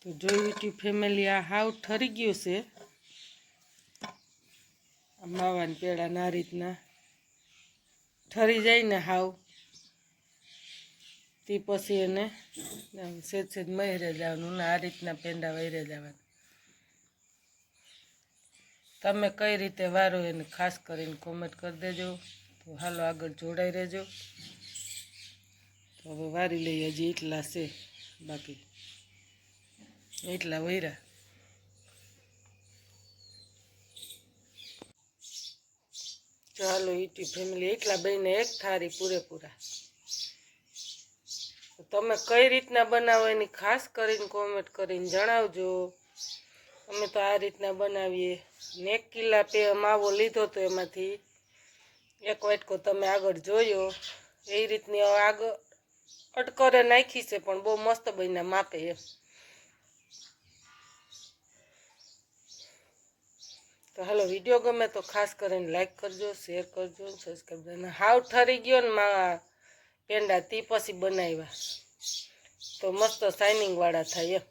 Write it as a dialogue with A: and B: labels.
A: તો જોયું YouTube family, આ હાવ ઠરી ગયું છે માવાની પેડા આ રીતના ઠરી જાય ને હાવ, તે પછી એને સેજ સેજ મહેરે જવાનું ને આ રીતના પેંડા વહેરે જવાના. તમે કઈ રીતે વારો એને ખાસ કરીને કોમેન્ટ કરી દેજો. તો હાલો આગળ જોડાઈ રહેજો. તો હવે વારી લઈએ, હજી એટલા છે બાકી, એટલા વૈરા. ચાલો યુટ્યુબ ફેમિલી, એટલા બહીને એક થાળી પૂરેપૂરા. તમે કઈ રીતના બનાવો એની ખાસ કરીને કોમેન્ટ કરીને જણાવજો. અમે તો આ રીતના બનાવીએ. 1 કિલા માવો લીધો તો એમાંથી 1 વાટકો તમે આગળ જોયો એ રીતની આગળ અટકરે નાખી છે, પણ બહુ મસ્ત બન્યા માપે એમ. તો હાલો, વિડીયો ગમે તો ખાસ કરીને લાઈક કરજો, શેર કરજો, સબસ્ક્રાઈબ કરજો. હાવ ઠરી ગયો ને પેંડા તે પછી બનાવ્યા તો મસ્ત શાઇનિંગ વાળા થાય એમ.